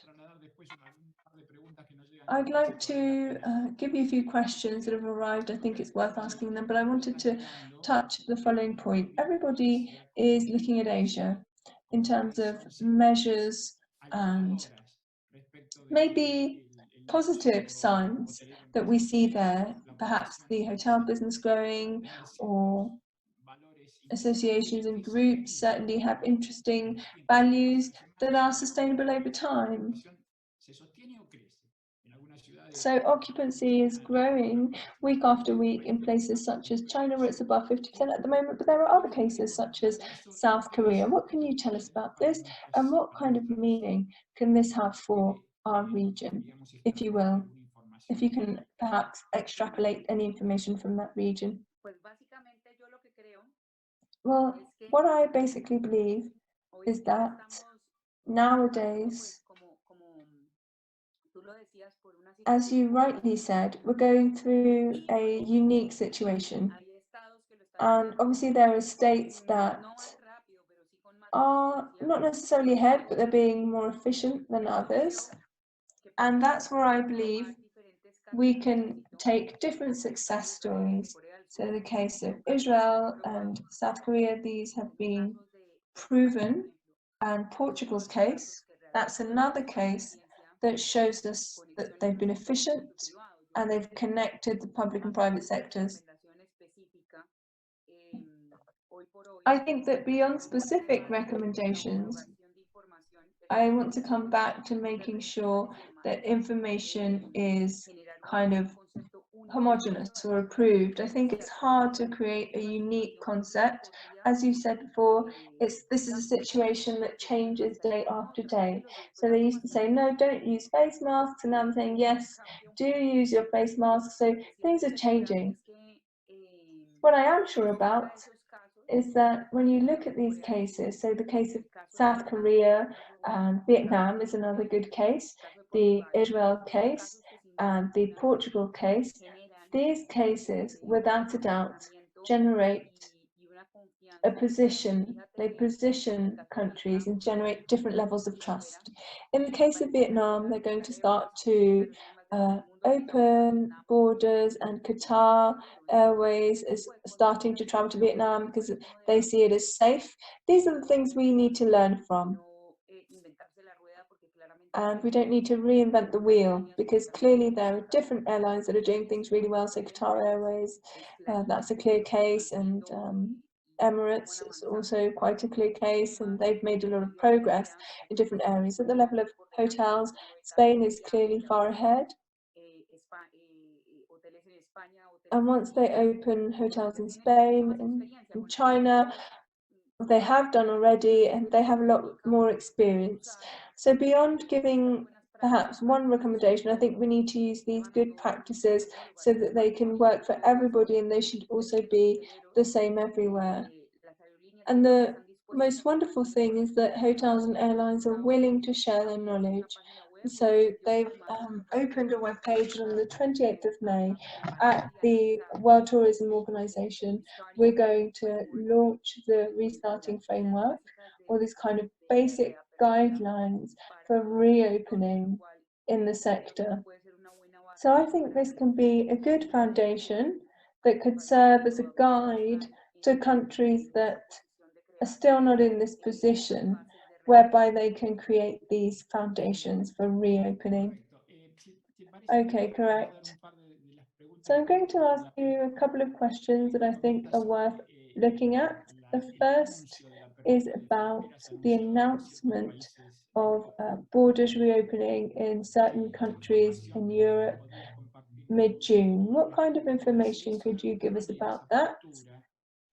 I'd like to give you a few questions that have arrived. I think it's worth asking them, but I wanted to touch the following point. Everybody is looking at Asia in terms of measures and maybe positive signs that we see there, perhaps the hotel business growing, or associations and groups certainly have interesting values that are sustainable over time. So occupancy is growing week after week in places such as China, where it's above 50% at the moment, but there are other cases such as South Korea. What can you tell us about this, and what kind of meaning can this have for our region, if you will, if you can perhaps extrapolate any information from that region? Well, what I basically believe is that nowadays, as you rightly said, we're going through a unique situation. And obviously there are states that are not necessarily ahead, but they're being more efficient than others. And that's where I believe we can take different success stories. So in the case of Israel and South Korea, these have been proven. And Portugal's case, that's another case that shows us that they've been efficient and they've connected the public and private sectors. I think that beyond specific recommendations, I want to come back to making sure that information is kind of homogeneous or approved. I think it's hard to create a unique concept. As you said before, this is a situation that changes day after day. So they used to say, no, don't use face masks, and now I'm saying, yes, do use your face mask. So things are changing. What I am sure about is that when you look at these cases, so the case of South Korea and Vietnam is another good case, the Israel case and the Portugal case, these cases, without a doubt, generate a position, they position countries and generate different levels of trust. In the case of Vietnam, they're going to start to open borders, and Qatar Airways is starting to travel to Vietnam because they see it as safe. These are the things we need to learn from. and we don't need to reinvent the wheel, because clearly there are different airlines that are doing things really well. So Qatar Airways, that's a clear case, and Emirates is also quite a clear case, and they've made a lot of progress in different areas. At the level of hotels, Spain is clearly far ahead. And once they open hotels in Spain and in China, they have done already, and they have a lot more experience. So beyond giving perhaps one recommendation, I think we need to use these good practices so that they can work for everybody, and they should also be the same everywhere. And the most wonderful thing is that hotels and airlines are willing to share their knowledge. So they've opened a webpage on the 28th of May at the World Tourism Organization. We're going to launch the restarting framework, or this kind of basic guidelines for reopening in the sector. So I think this can be a good foundation that could serve as a guide to countries that are still not in this position, whereby they can create these foundations for reopening. Okay, correct. So I'm going to ask you a couple of questions that I think are worth looking at. The first is about the announcement of borders reopening in certain countries in Europe mid-June. What kind of information could you give us about that?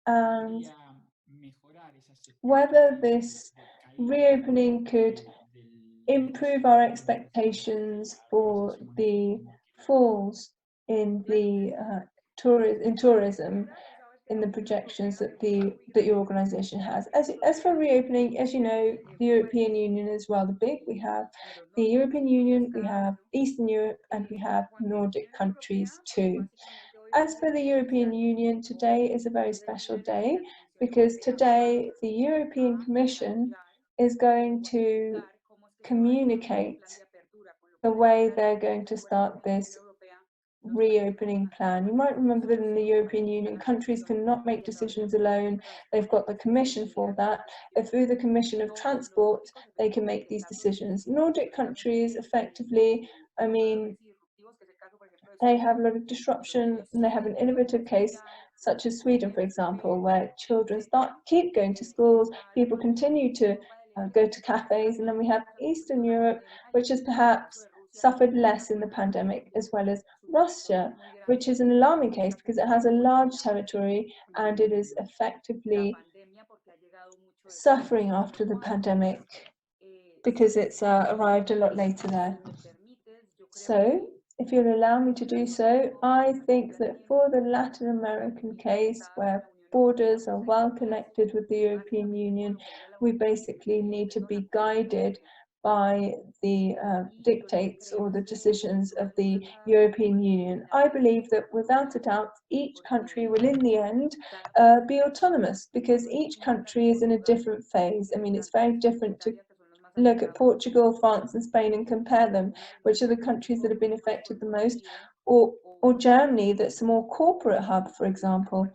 And whether this reopening could improve our expectations for the falls in the tourism in the projections that your organization has. As for reopening, as you know, the European Union is rather big. We have the European Union, we have Eastern Europe, and we have Nordic countries too. As for the European Union, today is a very special day, because today the European Commission is going to communicate the way they're going to start this reopening plan. You might remember that in the European Union, countries cannot make decisions alone. They've got the Commission for that. And through the Commission of Transport, they can make these decisions. Nordic countries, effectively, I mean, they have a lot of disruption, and they have an innovative case, such as Sweden, for example, where children keep going to schools, people continue to go to cafes, and then we have Eastern Europe, which has perhaps suffered less in the pandemic, as well as Russia, which is an alarming case because it has a large territory and it is effectively suffering after the pandemic because it's arrived a lot later there. So, if you'll allow me to do so, I think that for the Latin American case, where borders are well connected with the European Union, we basically need to be guided by the dictates or the decisions of the European Union. I believe that without a doubt, each country will in the end be autonomous, because each country is in a different phase. I mean, it's very different to look at Portugal, France and Spain and compare them, which are the countries that have been affected the most, or Germany, that's a more corporate hub, for example.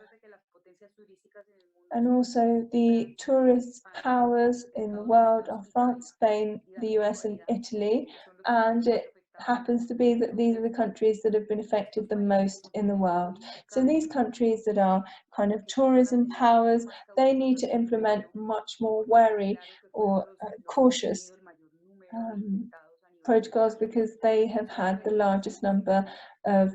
And also the tourist powers in the world are France, Spain, the US and Italy, and it happens to be that these are the countries that have been affected the most in the world. So these countries that are kind of tourism powers, they need to implement much more wary or cautious protocols, because they have had the largest number of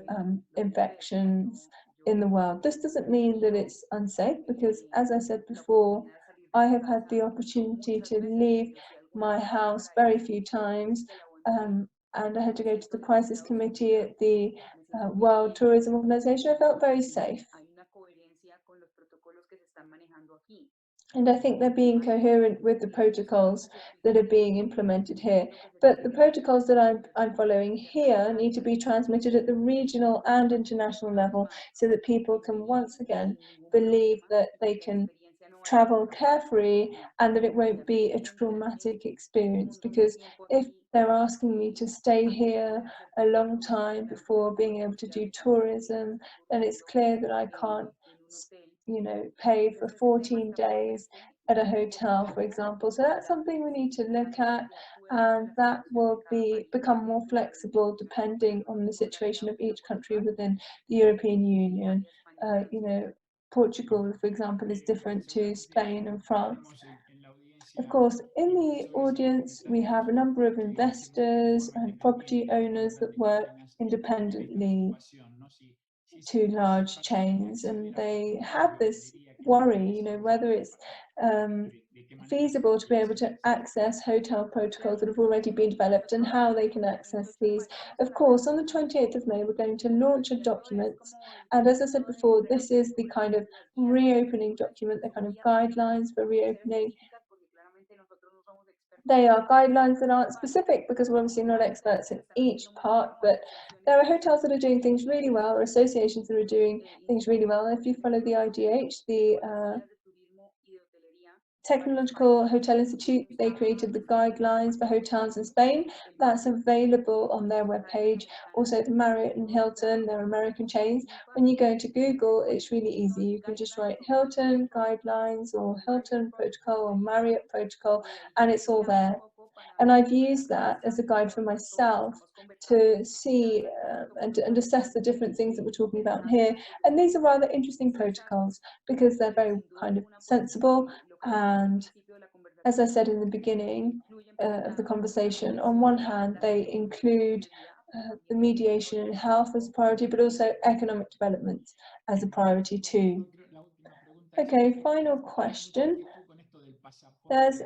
infections in the world. This doesn't mean that it's unsafe, because as I said before, I have had the opportunity to leave my house very few times, and I had to go to the crisis committee at the World Tourism Organization. I felt very safe. And I think they're being coherent with the protocols that are being implemented here. But the protocols that I'm following here need to be transmitted at the regional and international level, so that people can once again believe that they can travel carefree and that it won't be a traumatic experience. Because if they're asking me to stay here a long time before being able to do tourism, then it's clear that I can't, pay for 14 days at a hotel, for example. So that's something we need to look at, and that will become more flexible depending on the situation of each country within the European Union. You know, Portugal, for example, is different to Spain and France. Of course, in the audience, we have a number of investors and property owners that work independently to large chains, and they have this worry, you know, whether it's feasible to be able to access hotel protocols that have already been developed and how they can access these. Of course, on the 28th of May, we're going to launch a document, and as I said before, this is the kind of reopening document, the kind of guidelines for reopening. They are guidelines that aren't specific because we're obviously not experts in each part, but there are hotels that are doing things really well, or associations that are doing things really well. If you follow the IDH, the Technological Hotel Institute, they created the guidelines for hotels in Spain. That's available on their webpage. Also, the Marriott and Hilton, they're American chains. When you go into Google, it's really easy. You can just write Hilton guidelines or Hilton protocol or Marriott protocol, and it's all there. And I've used that as a guide for myself to see and assess the different things that we're talking about here. And these are rather interesting protocols because they're very kind of sensible. And as I said in the beginning of the conversation, on one hand, they include the mediation and health as a priority, but also economic development as a priority too. Okay, final question. There's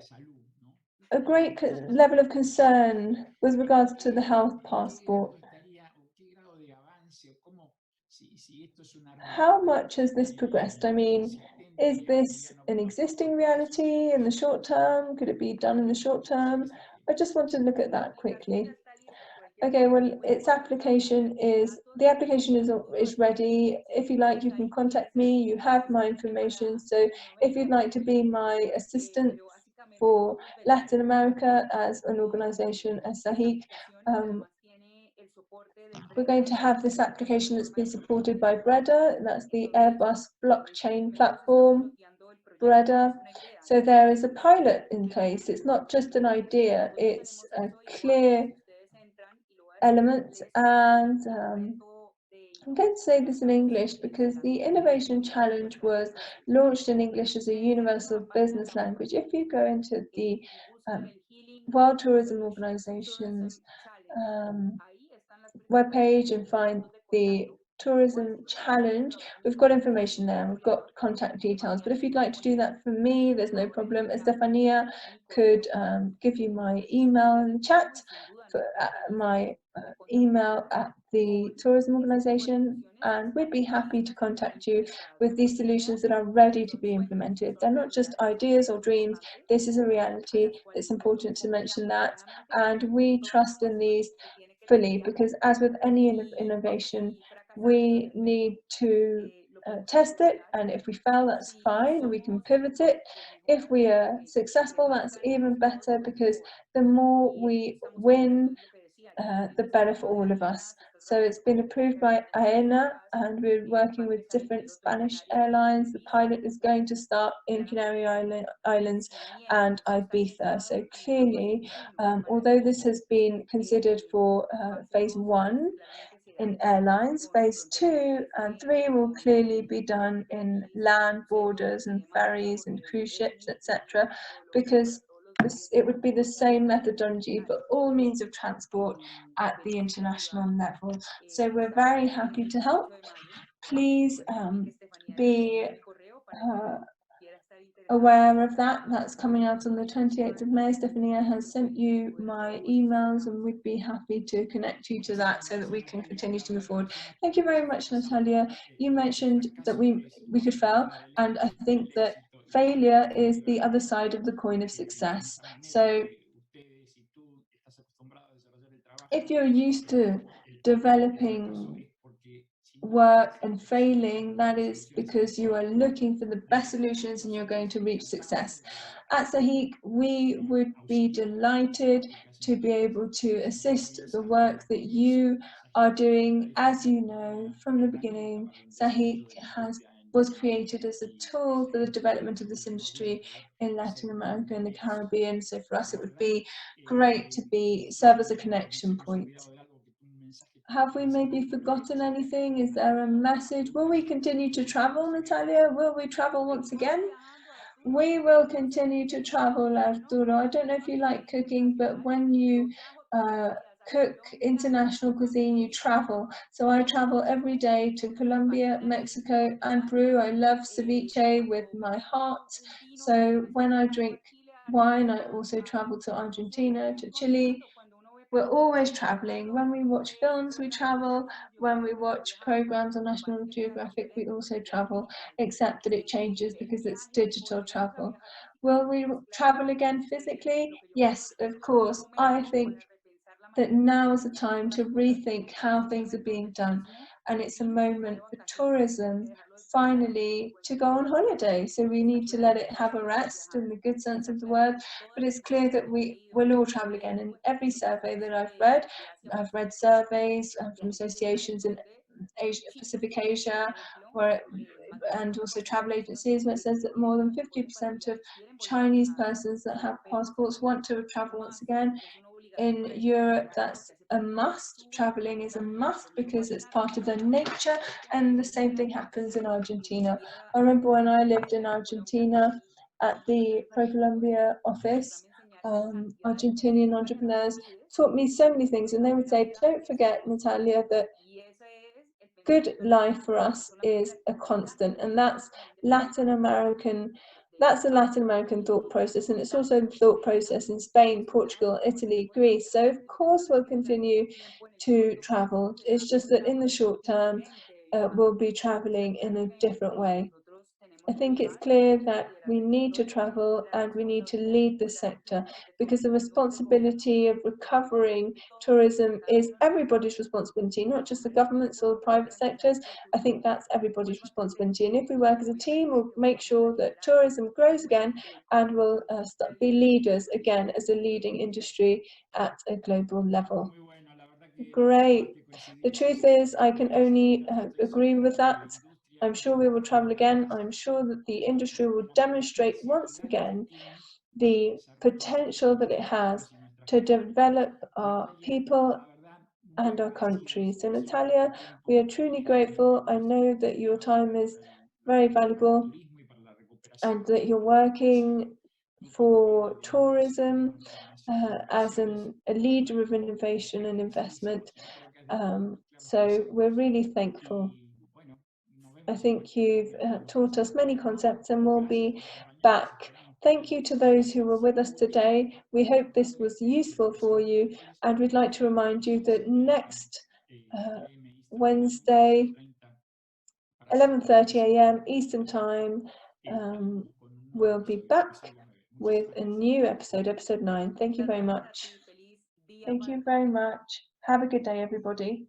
a great level of concern with regards to the health passport. How much has this progressed? I mean, is this an existing reality in the short term? Could it be done in the short term? I just want to look at that quickly. Okay, well, the application is ready. If you like, you can contact me. You have my information. So if you'd like to be my assistant for Latin America as an organization, as SAHIC, we're going to have this application that's been supported by Breda. That's the Airbus blockchain platform, Breda. So there is a pilot in place. It's not just an idea, it's a clear element. And I'm going to say this in English because the Innovation Challenge was launched in English as a universal business language. If you go into the World Tourism Organization's webpage and find the Tourism Challenge, we've got information there, we've got contact details. But if you'd like to do that for me, there's no problem. Estefania could give you my email in the chat, for my email at the tourism organization, and we'd be happy to contact you with these solutions that are ready to be implemented. They're not just ideas or dreams, this is a reality. It's important to mention that, and we trust in these fully, because as with any innovation, we need to test it, and if we fail, that's fine, we can pivot it. If we are successful, that's even better, because the more we win, the better for all of us. So it's been approved by AENA, and we're working with different Spanish airlines. The pilot is going to start in Canary Islands and Ibiza. So clearly, although this has been considered for phase 1 in airlines, phase 2 and 3 will clearly be done in land borders and ferries and cruise ships, etc., because it would be the same methodology for all means of transport at the international level. So we're very happy to help. Please be aware of that. That's coming out on the 28th of May. Stefania has sent you my emails, and we'd be happy to connect you to that so that we can continue to move forward. Thank you very much, Natalia. You mentioned that we could fail, and I think that failure is the other side of the coin of success. So if you're used to developing work and failing, that is because you are looking for the best solutions and you're going to reach success. At SAHIC, we would be delighted to be able to assist the work that you are doing. As you know from the beginning, SAHIC has was created as a tool for the development of this industry in Latin America and the Caribbean. So for us, it would be great to serve as a connection point. Have we maybe forgotten anything? Is there a message? Will we continue to travel, Natalia? Will we travel once again? We will continue to travel, Arturo. I don't know if you like cooking, but when you cook international cuisine, you travel. So I travel every day to Colombia, Mexico, and Peru. I love ceviche with my heart. So when I drink wine, I also travel to Argentina, to Chile. We're always traveling. When we watch films, we travel. When we watch programs on National Geographic, we also travel, except that it changes because it's digital travel. Will we travel again physically? Yes, of course. I think that now is the time to rethink how things are being done. And it's a moment for tourism finally to go on holiday. So we need to let it have a rest in the good sense of the word. But it's clear that we will all travel again. In every survey that I've read surveys from associations in Asia, Pacific Asia, and also travel agencies, where it says that more than 50% of Chinese persons that have passports want to travel once again. In Europe, that's a must. Traveling is a must because it's part of their nature, and the same thing happens in Argentina. I remember when I lived in Argentina at the Pro-Colombia office, Argentinian entrepreneurs taught me so many things, and they would say, don't forget, Natalia, that good life for us is a constant, and that's Latin American. That's a Latin American thought process, and it's also a thought process in Spain, Portugal, Italy, Greece. So of course we'll continue to travel. It's just that in the short term, we'll be traveling in a different way. I think it's clear that we need to travel and we need to lead the sector, because the responsibility of recovering tourism is everybody's responsibility, not just the governments or the private sectors. I think that's everybody's responsibility. And if we work as a team, we'll make sure that tourism grows again, and we'll be leaders again as a leading industry at a global level. Great. The truth is, I can only agree with that. I'm sure we will travel again. I'm sure that the industry will demonstrate once again the potential that it has to develop our people and our country. So Natalia, we are truly grateful. I know that your time is very valuable and that you're working for tourism as a leader of innovation and investment. So we're really thankful. I think you've taught us many concepts, and we'll be back. Thank you to those who were with us today. We hope this was useful for you, and we'd like to remind you that next Wednesday, 11:30 a.m. Eastern Time, we'll be back with a new episode, episode 9. Thank you very much. Thank you very much. Have a good day, everybody.